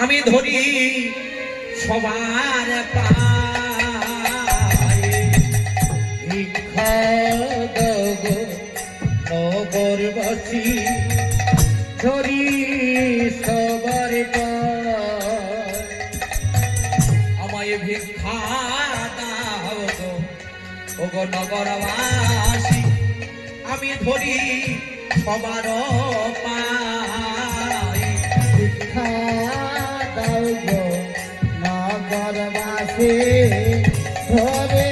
আমি ধরি সবার পায়ে ভিক্ষা দাও গো নগরবাসী ধরি সবার পায় আমায় ভিক্ষা দাও গো ওগো নগরবাসী আমি ধরি সবার পায়ে ভিক্ষা দাও গো নগরবাসী ধরে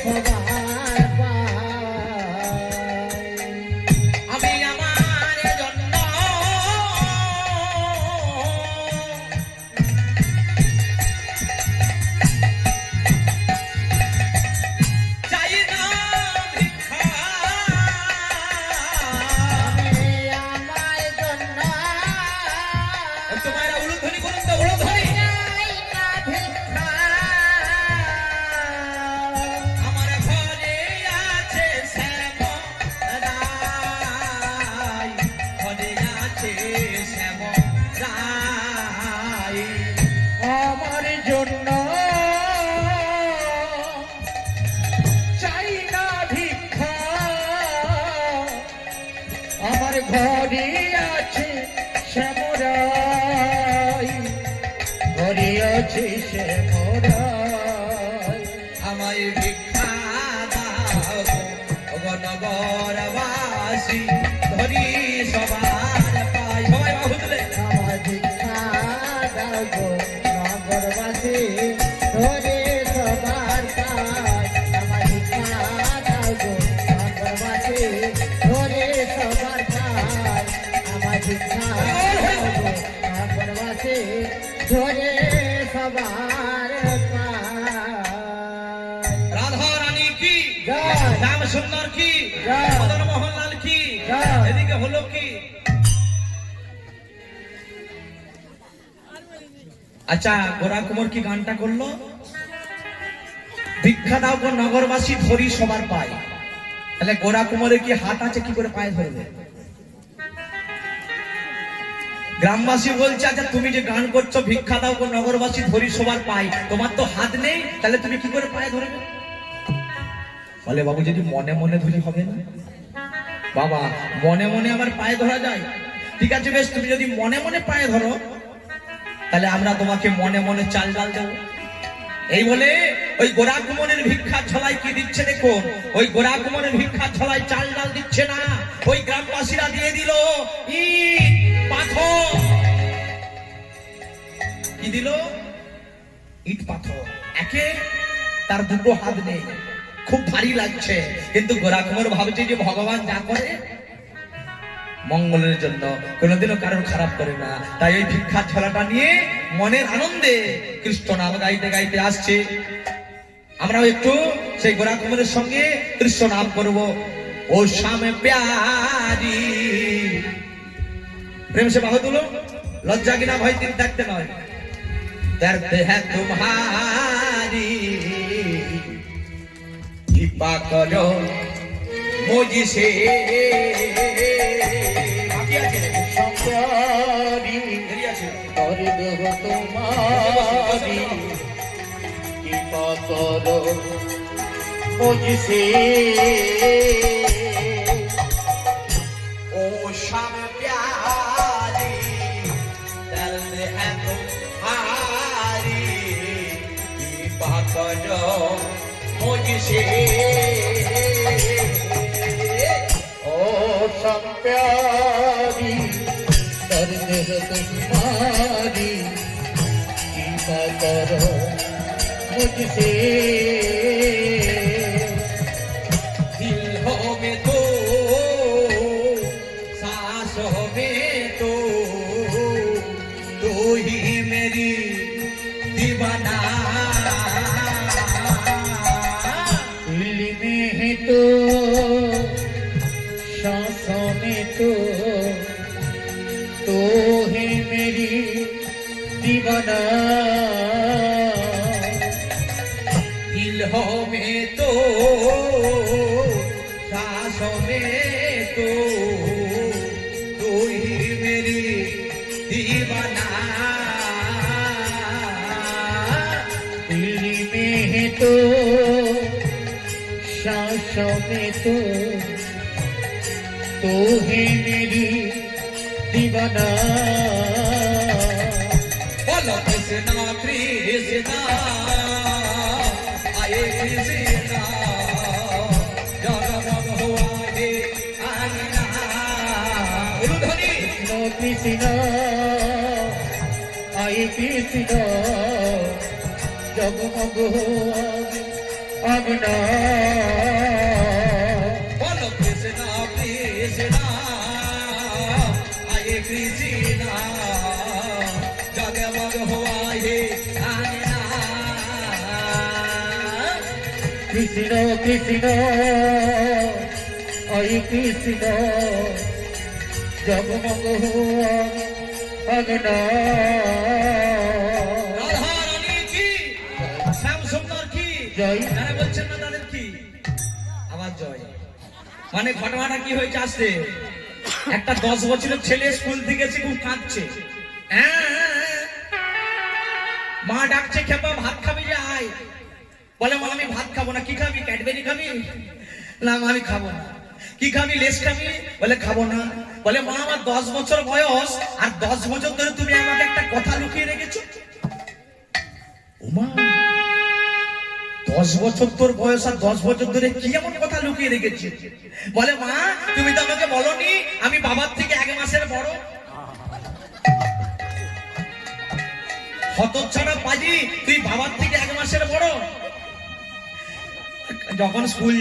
সবার পায় আমি আমার জন্য চাই না ভিক্ষা আমার জন্য তোমার উলুধ্বনি করুন তো উলুধ্বনি ভিক্ষা আমার ঘরে আছে শ্যামরাই ঘরে আছে শ্যামরাই আমার জন্য চাই না ভিক্ষা আমার ঘরে আছে শ্যামরাই ঘরে আছে শ্যামরাই আমায় ভিক্ষা দাও ওগো নগরবাসী ধরি সবার পাই সবাই বাহু তুলে আমার ভিক্ষা দাও গো নগরবাসী ধরে সবার পায় আমার ভিক্ষা দাও গো নগরবাসী ধরে সবার পায় আমার ভিক্ষা দাও গো নগরবাসী ধরে সবার পায় রাধা রানী কি জয়। রাম সুন্দর কি জয়। মদন মোহনলাল কি জয়। এদিকে হলো কি আচ্ছা গোরা কুমার কি গানটা করলো ভিক্ষা দাও গো নগরবাসী ধরি সবার পায় তাহলে গোরা কুমারের কি হাত আছে কি করে পায়ে ধরবে গ্রামবাসী বলছে আচ্ছা তুমি যে গান করছো ভিক্ষা দাও গো নগরবাসী ধরি সবার পায় তোমার তো হাত নেই তাহলে তুমি কি করে পায়ে ধরবে বলে বাবু যদি মনে মনে ধরি হবে না বাবা মনে মনে আমার পায়ে ধরা যায় ঠিক আছে বেশ তুমি যদি মনে মনে পায়ে ধরো তাহলে আমরা তোমাকে মনে মনে চাল ডাল দেবো এই বলে ওই গোরা কুমনের ভিক্ষার ঝোলায় কি দিচ্ছে দেখুন ওই গোরা কুমনের ভিক্ষার ঝোলায় চাল ডাল দিচ্ছে না ওই গ্রামবাসীরা দিয়ে দিল ইট পাথর কি দিল ইট পাথর একে তার দুটো হাত নেই খুব ভারী লাগছে কিন্তু গোরা কুমর ভাবছে যে ভগবান যা করে মঙ্গলের জন্য কোনোদিনও কারোর খারাপ করে না তাই ওই ভিক্ষার ঝোলাটা নিয়ে মনের আনন্দে কৃষ্ণ নাম গাইতে গাইতে আসছে আমরাও একটু সেই গোরা কুমারের সঙ্গে কৃষ্ণ নাম করব ও শ্যাম প্যারি প্রেম সে বাহু তুলো লজ্জা কিনা ভয় দিন থাকতে নয় দর্দ হ্যাঁ তোমারি কৃপা করো মুঝসে সম্প্রারি করে দেব তোমারি কৃপা করো মুঝসে ओ शाम प्यारी दर्द है तुम्हारी कृपा करो मुझसे ओ सम्प्यारी दर्द है तुम्हारी कृपा करो मुझसे दिल हो में तो सांसों में तो तू ही मेरी दीवाना दिल में है तो सांसों में तो है मेरी दीवाना दिल हो में तो सांसों में तो तू ही मेरी दीवाना तो सांसों में तो है मेरी दीवाना बोलो कृष्णा कृष्णा आए कृष्णा जगमग हुआ है आईना उलूध्वनि कृष्ण आए कृष्ण जगमग हुआ अगना बोलो कृष्णा कृष्णा आए कृष्णा जगमग हुआ है आईना कृष्ण कृष्ण आए कृष्ण जगमग हुआ अगना রাধা রানী কি শ্যাম সুন্দর কি জয়। যারা বলছেন না তাদের কি আবার জয় মানে ঘটনাটা কি হয়েছে আসতে একটা 10 বছরের ছেলে স্কুল থেকে এসে খুব কাঁদছে মা ডাকছে খেপা ভাত খাবি যে আয় বলে মা আমি ভাত খাবো না কি খাবি ক্যাডবেরি খাবি না মা আমি খাবো না কি খাবি লেস খাবি বলে খাবো না বলে মা আমার 10 বছর বয়স আর 10 বছর ধরে তুমি আমাকে একটা কথা লুকিয়ে রেখেছো ওমা 10 বছর তোর বয়স আর 10 বছর ধরে কি এমন কথা লুকিয়ে রেখেছি বলে মা তুমি তো আমাকে বলনি আমি বাবার থেকে 1 মাসের বড় হতচ্ছাড়া পাজি তুই বাবার থেকে 1 মাসের বড় যখন স্কুল